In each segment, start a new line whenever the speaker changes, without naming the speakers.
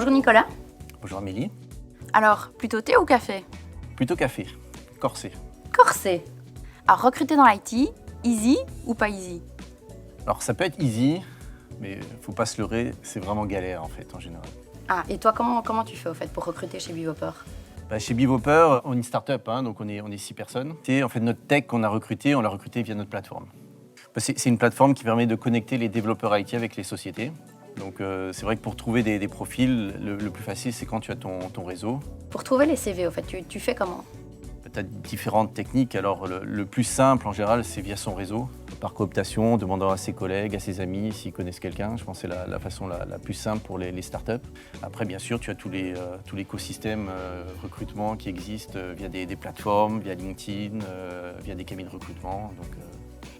Bonjour Nicolas.
Bonjour Amélie.
Alors, plutôt thé ou café?
Plutôt café, corsé.
Corsé. Alors, recruter dans l'IT, easy ou pas easy?
Alors ça peut être easy, mais faut pas se leurrer, c'est vraiment galère en fait en général.
Ah, et toi, comment tu fais au fait pour recruter chez Bivopper?
Chez Bivopper, on est une start-up, donc on est 6 personnes. Et en fait notre tech qu'on a recruté, on l'a recruté via notre plateforme. C'est une plateforme qui permet de connecter les développeurs IT avec les sociétés. Donc c'est vrai que pour trouver des profils, le plus facile c'est quand tu as ton réseau.
Pour trouver les CV, au fait, tu fais comment?
Tu as différentes techniques. Alors le plus simple en général c'est via son réseau, par cooptation, demandant à ses collègues, à ses amis s'ils connaissent quelqu'un. Je pense que c'est la façon la plus simple pour les startups. Après bien sûr tu as tout l'écosystème recrutement qui existe via des plateformes, via LinkedIn, via des cabinets de recrutement.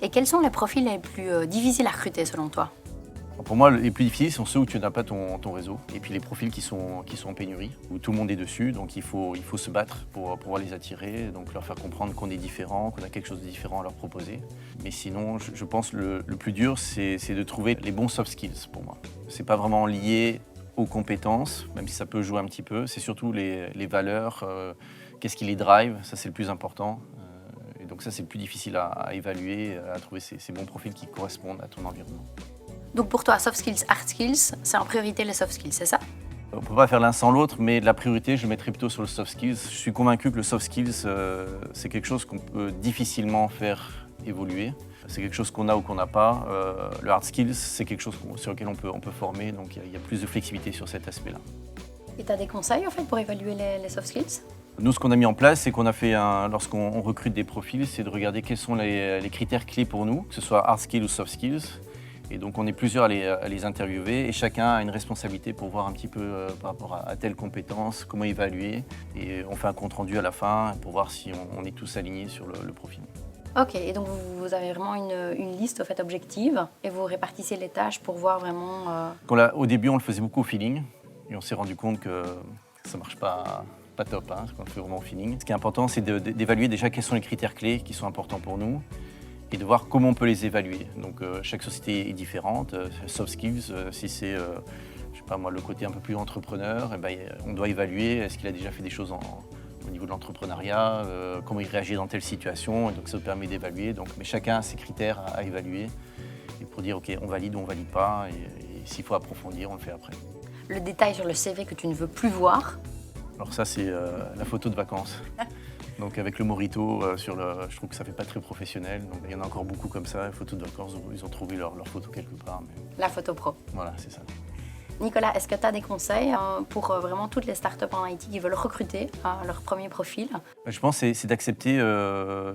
Et quels sont les profils les plus difficiles à recruter selon toi?
Pour moi, les plus difficiles sont ceux où tu n'as pas ton réseau. Et puis les profils qui sont en pénurie, où tout le monde est dessus. Donc il faut se battre pour pouvoir les attirer, donc leur faire comprendre qu'on est différent, qu'on a quelque chose de différent à leur proposer. Mais sinon, je pense que le plus dur, c'est de trouver les bons soft skills pour moi. C'est pas vraiment lié aux compétences, même si ça peut jouer un petit peu. C'est surtout les valeurs, qu'est-ce qui les drive, ça c'est le plus important. Et donc ça c'est le plus difficile à évaluer, à trouver ces bons profils qui correspondent à ton environnement.
Donc pour toi, soft skills, hard skills, c'est en priorité les soft skills, c'est ça?
On ne peut pas faire l'un sans l'autre, mais la priorité, je le mettrais plutôt sur le soft skills. Je suis convaincu que le soft skills, c'est quelque chose qu'on peut difficilement faire évoluer. C'est quelque chose qu'on a ou qu'on n'a pas. Le hard skills, c'est quelque chose sur lequel on peut former, donc il y a plus de flexibilité sur cet aspect-là.
Et tu as des conseils en fait pour évaluer les soft skills?
Nous, ce qu'on a mis en place, c'est qu'on a fait, lorsqu'on recrute des profils, c'est de regarder quels sont les critères clés pour nous, que ce soit hard skills ou soft skills. Et donc on est plusieurs à les interviewer et chacun a une responsabilité pour voir un petit peu par rapport à telle compétence, comment évaluer. Et on fait un compte rendu à la fin pour voir si on est tous alignés sur le profil.
Ok, et donc vous avez vraiment une liste au fait objective et vous répartissez les tâches pour voir vraiment...
Au début on le faisait beaucoup au feeling et on s'est rendu compte que ça ne marche pas top, parce qu'on le fait vraiment au feeling. Ce qui est important c'est d'évaluer déjà quels sont les critères clés qui sont importants pour nous et de voir comment on peut les évaluer. Donc chaque société est différente. Soft skills, si c'est je sais pas moi, le côté un peu plus entrepreneur, on doit évaluer est-ce qu'il a déjà fait des choses au niveau de l'entrepreneuriat, comment il réagit dans telle situation, et donc ça nous permet d'évaluer. Mais chacun a ses critères à évaluer et pour dire ok on valide ou on valide pas, et s'il faut approfondir on le fait après.
Le détail sur le CV que tu ne veux plus voir?
Alors ça c'est la photo de vacances. Donc avec le Morito, je trouve que ça fait pas très professionnel. Donc il y en a encore beaucoup comme ça, les photos de vacances, ils ont trouvé leur photo quelque part. Mais...
La photo pro.
Voilà, c'est ça.
Nicolas, est-ce que tu as des conseils pour vraiment toutes les startups en IT qui veulent recruter leur premier profil?
Je pense que c'est d'accepter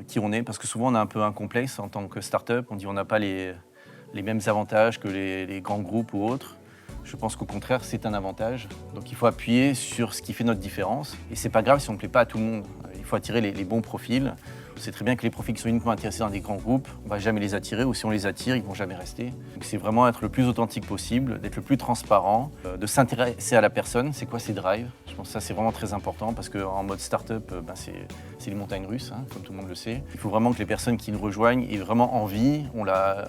qui on est, parce que souvent on a un peu un complexe en tant que startup. On dit on n'a pas les mêmes avantages que les grands groupes ou autres. Je pense qu'au contraire, c'est un avantage. Donc il faut appuyer sur ce qui fait notre différence. Et c'est pas grave si on ne plaît pas à tout le monde. Il faut attirer les bons profils. On sait très bien que les profils qui sont uniquement intéressés dans des grands groupes, on ne va jamais les attirer, ou si on les attire, ils ne vont jamais rester. Donc c'est vraiment être le plus authentique possible, d'être le plus transparent, de s'intéresser à la personne, c'est quoi ses drives. Je pense que ça c'est vraiment très important parce qu'en mode start-up, c'est les montagnes russes, comme tout le monde le sait. Il faut vraiment que les personnes qui nous rejoignent aient vraiment envie, ont la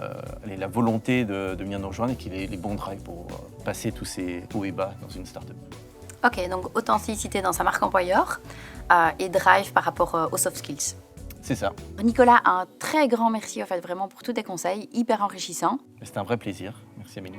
volonté de venir nous rejoindre et qu'il ait les bons drives pour passer tous ces hauts et bas dans une start-up.
Ok, donc authenticité dans sa marque employeur et drive par rapport aux soft skills.
C'est ça.
Nicolas, un très grand merci en fait, vraiment pour tous tes conseils, hyper enrichissants.
C'était un vrai plaisir. Merci Amélie.